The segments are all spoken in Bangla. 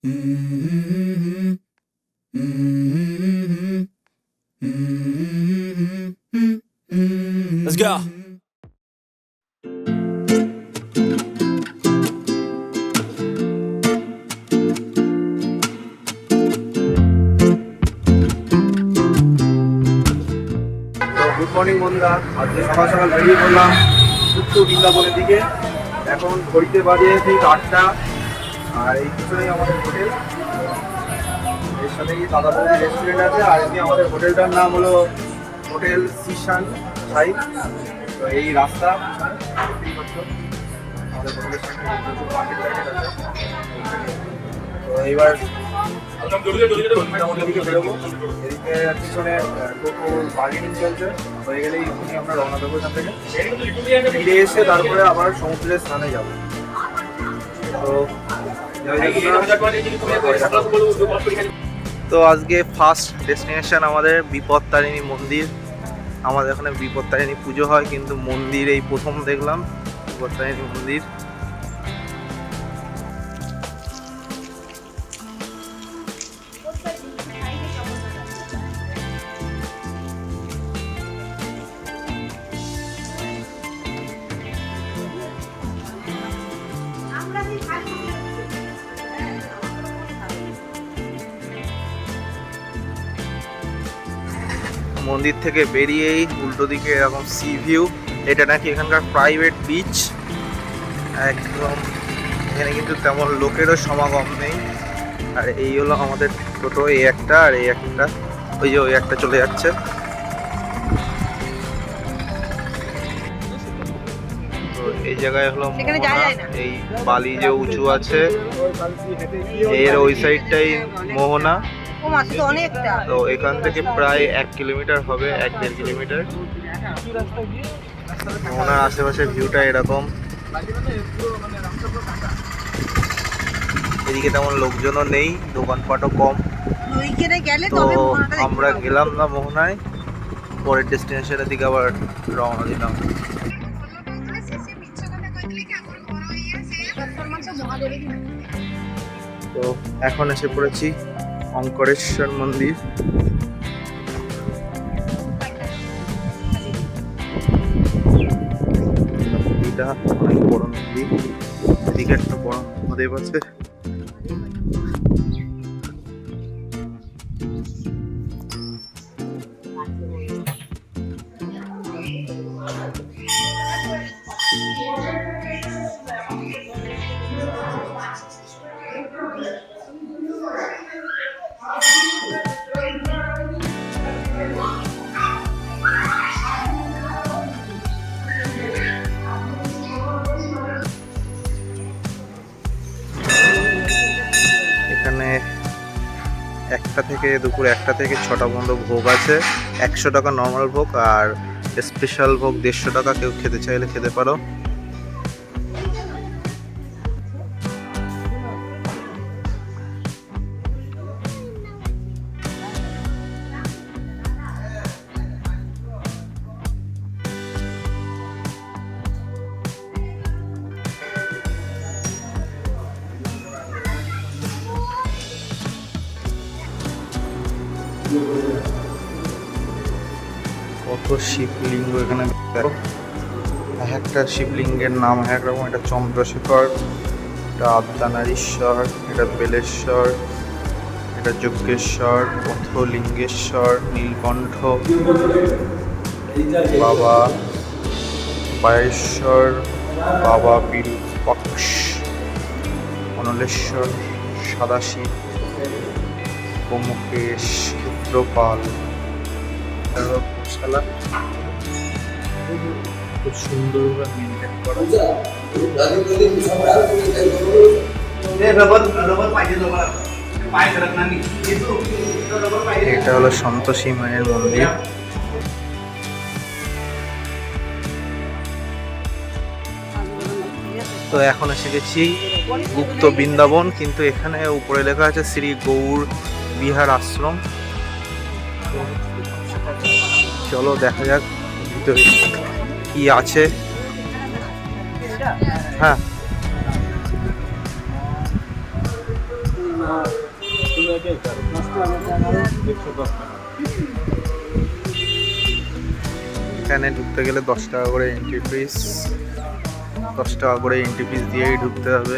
Let's go. গুড মর্নিং বন্ধুরা, আজকে সকাল সকাল বেরিয়ে পড়লাম উত্তর বৃন্দাবনের দিকে। এখন ঘড়িতে বাজে ঠিক 8টা। আর এই পিছনেই আমাদের হোটেল, এর সাথে কি দাদা বৌদি রেস্টুরেন্ট আছে। আর এমনি আমাদের হোটেলটার নাম হলো হোটেল সিশান সাই। তো এই রাস্তা দেখতেই পাচ্ছ, আমাদের হোটেলের সামনে প্রচুর মার্কেট টার্কেট আছে। তো এইবার বৃন্দাবনের দিকে বেরোবো। এদিকে পিছনে টোটো বার্গেনিং চলছে, হয়ে গেলেই এখনই আমরা রওনা দেবো এখান থেকে। ফিরে এসে তারপরে আবার সমুদ্রের স্নানে যাবো। তো আজকে ফার্স্ট ডেস্টিনেশন আমাদের বিপত্তারিণী মন্দির। আমাদের এখানে বিপত্তারিণী পুজো হয়, কিন্তু মন্দির এই প্রথম দেখলাম বিপত্তারিণী মন্দির। মন্দির থেকে বেরিয়েই উল্টো দিকে এরকম সি ভিউ। এটা নাকি এখানকার প্রাইভেট বিচ একদম। এখানে কিন্তু তেমন লোকেরও সমাগম নেই। আর এই হলো আমাদের টোটো, এই একটা আর এই একটা, ওই যে ওই একটা চলে যাচ্ছে। তো এই জায়গায় হলো মোহনা, এই বালি যে উঁচু আছে এর ওই সাইডটাই মোহনা। তো এখান থেকে প্রায় 1 কিলোমিটার হবে, 1-1.5 কিলোমিটার। মোহনার আশেপাশে ভিউটা এরকম। এদিকে তেমন লোকজনও নেই, দোকানপাটও কম। তো আমরা গেলাম না মোহনায়, পরের ডেস্টিনেশনের দিকে আবার রওনা দিলাম। তো এখন এসে পড়েছি অঙ্করেশ্বর মন্দির। এটা অনেক বড় মন্দির, এদিকে একটা বড় মহাদেব আছে। এখানে দুপুর 1টা থেকে 6টা পর্যন্ত ভোগ আছে। 100 টাকা নর্মাল ভোগ, আর স্পেশাল ভোগ 150 টাকা। কেউ খেতে চাইলে খেতে পারো। কত শিবলিঙ্গ এখানে দেখো। একটা শিবলিঙ্গের নাম এক রকম। এটা চন্দ্রশেখর, এটা আদ্যানারীশ্বর, এটা বেলেশ্বর, এটা যজ্ঞেশ্বর, পথলিঙ্গেশ্বর, নীলকণ্ঠ, বাবা বায়েশ্বর, বাবা বিরূপাক্ষ, অনলেশ্বর, সদাশিব, গোমুকেশ, ক্ষুদ্রপাল। গোশালা খুব সুন্দরভাবে মেনটেন করা। এটা হলো সন্তোষী মায়ের মন্দির। তো এখন এসে গেছি গুপ্ত বৃন্দাবন, কিন্তু এখানে উপরে লেখা আছে শ্রী গৌর বিহার আশ্রম। চলো দেখা যাক ভিতরে কি আছে। হ্যাঁ এখানে ঢুকতে গেলে 10 টাকা করে এন্ট্রি ফিস, 10 টাকা করে এন্ট্রি ফিস দিয়েই ঢুকতে হবে।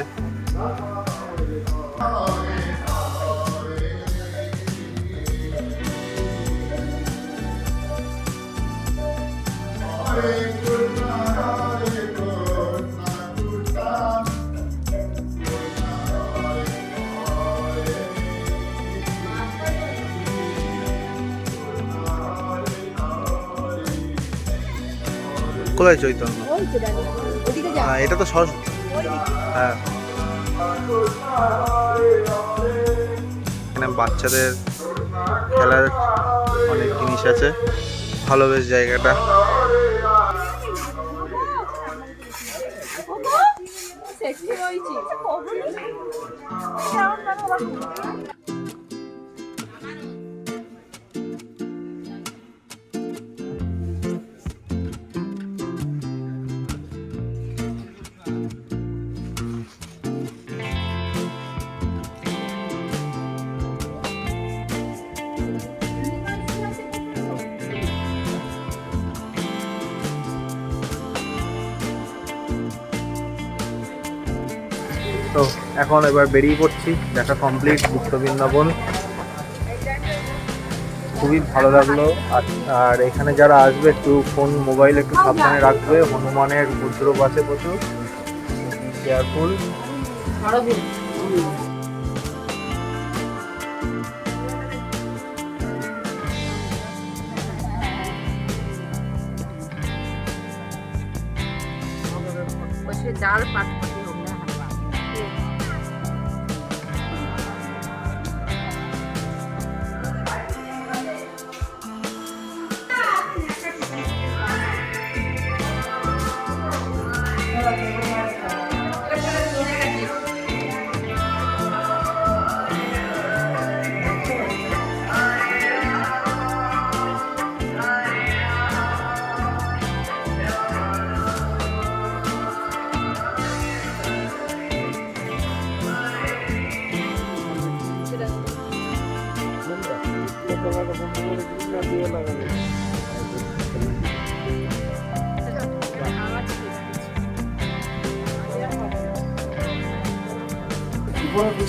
কোথায় চৈতন্য? হ্যাঁ, এটা তো সরস্বতী। হ্যাঁ, এখানে বাচ্চাদের খেলার অনেক জিনিস আছে, ভালো বেশ জায়গাটা। তো এখন এবার বেরিয়ে পড়ছি, দেখা কমপ্লিট গুপ্ত বৃন্দাবন। খুবই ভালো লাগলো। আর এখানে যারা আসবে একটু ফোন মোবাইল একটু সাবধানে রাখবে, হনুমানের উপদ্রব আছে প্রচুর, কেয়ারফুল। জাল পাট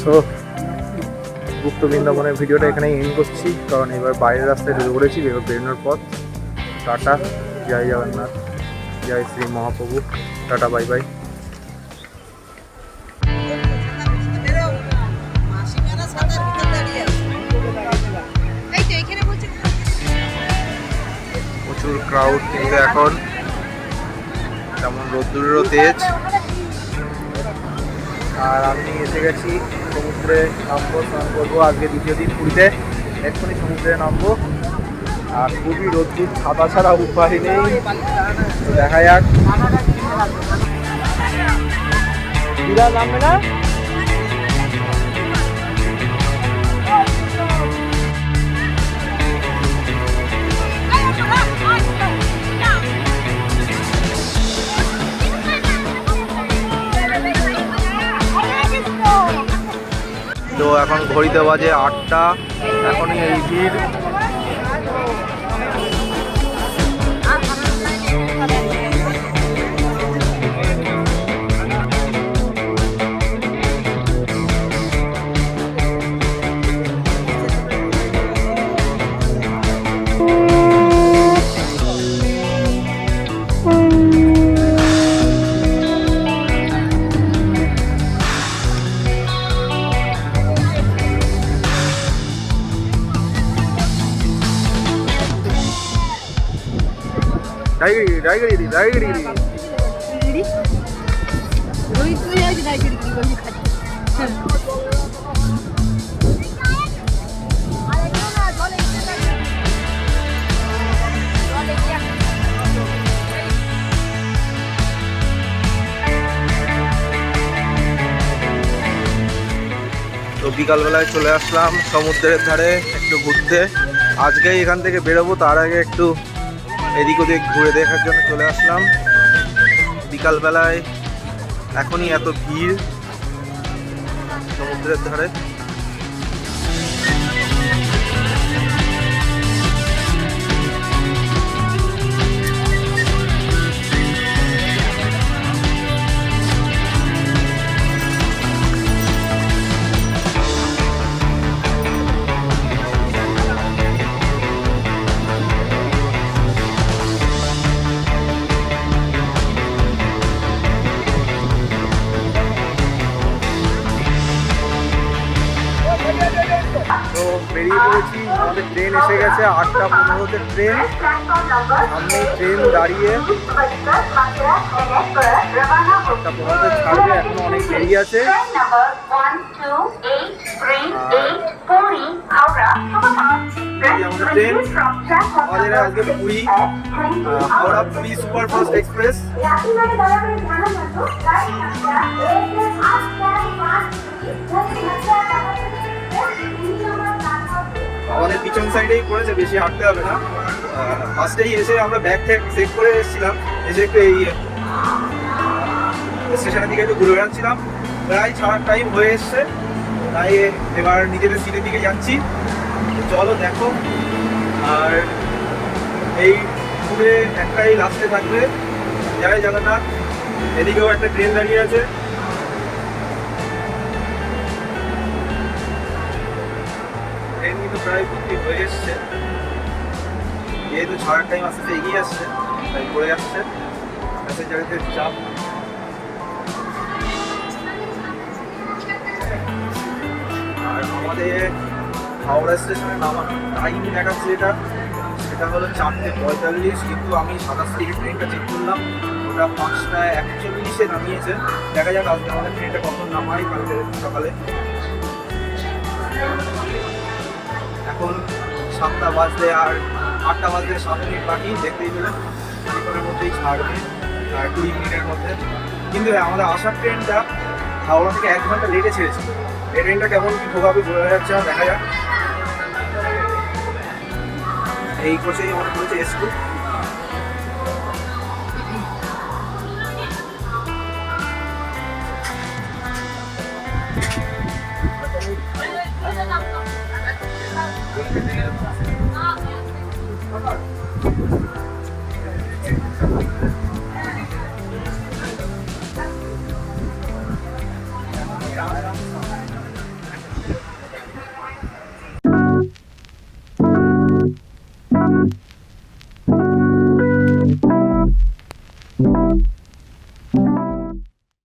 তো গুপ্ত বৃন্দাবনের ভিডিওটা এখানেই এন্ড করছি, কারণ এবার বাইরের রাস্তায় ঢুকে পড়েছি। বেরোনোর পথ। টাটা, জয় জগন্নাথ, জয় Shri Mahaprabhu. Tata, bye bye. প্রচুর ক্রাউড কিন্তু এখন, তেমন রোদ্দুরেরও তেজ। আর আমি এসে গেছি সমুদ্রে, নামবো, স্নান করবো। আজকে দ্বিতীয় দিন পুরীতে, এক্ষুনি সমুদ্রে নামবো। আর খুবই রোদ্দুর, ছাতা ছাড়া উপায় নেই। দেখা যাক নামবে না। তো এখন ঘড়িতে বাজে 8টা, এখনই এই ভিড়। তো বিকালবেলায় চলে আসলাম সমুদ্রের ধারে একটু ঘুরতে। আজকেই এখান থেকে বেরোবো, তার আগে একটু এদিক ওদিক ঘুরে দেখার জন্য চলে আসলাম বিকালবেলায়। এখনই এত ভিড় সমুদ্রের ধারে। তো বেরিয়ে পড়েছি, আমাদের ট্রেন এসে গেছে 8:15-তে ট্রেন। সামনে ট্রেন দাঁড়িয়ে 8:15-তে ছাড়বে, এখনো অনেক দেরি আছে। আমাদের ট্রেন, আমাদের আজকে পুরী, হাওড়া পুরী সুপারফাস্ট এক্সপ্রেস। আমাদের পিছন সাইডেই পড়েছে, বেশি হাঁটতে হবে না। ফার্স্টেই এসে আমরা ব্যাগ ট্যাগ চেক করে এসেছিলাম, এসে একটু এই স্টেশনের দিকে একটু ঘুরে বেড়াচ্ছিলাম। প্রায় ছাড়ার টাইম হয়ে এসছে, তাই এবার নিজেদের সিটের দিকে যাচ্ছি। চলো দেখো। আর এই ঘুরে একটাই লাস্টে থাকবে, জয় জগন্নাথ। এদিকেও একটা ট্রেন দাঁড়িয়ে আছে। ট্রেন কিন্তু প্রায় বুকিং হয়ে এসছে, যেহেতু ছাড়ার টাইম আস্তে আস্তে এগিয়ে আসছে, তাই পড়ে যাচ্ছে প্যাসেঞ্জারদের চাপ। আর আমাদের হাওড়া স্টেশনে নামানোর টাইম দেখাচ্ছে সেটা হলো 4:45, কিন্তু আমি 27 তারিখের ট্রেনটা চেক করলাম, ওটা 5:41-এ নামিয়েছে। দেখা যাক আজকে আমাদের ট্রেনটা কখন নামাই কালকে সকালে। এখন 7টা বাজতে আর 8টা বাজতে 7 মিনিট বাকি, দেখতেই পেলেন কিছুক্ষণের মধ্যেই ছাড়বে, আর 20 মিনিটের মধ্যে। কিন্তু আমাদের আসার ট্রেনটা হাওড়া থেকে 1 ঘন্টা লেটে ছেড়েছিল। এই ট্রেনটা কেমন কি প্রভাবে বোঝা যাচ্ছে, দেখা যাক। এই কোচেই আমার করেছে এসটু।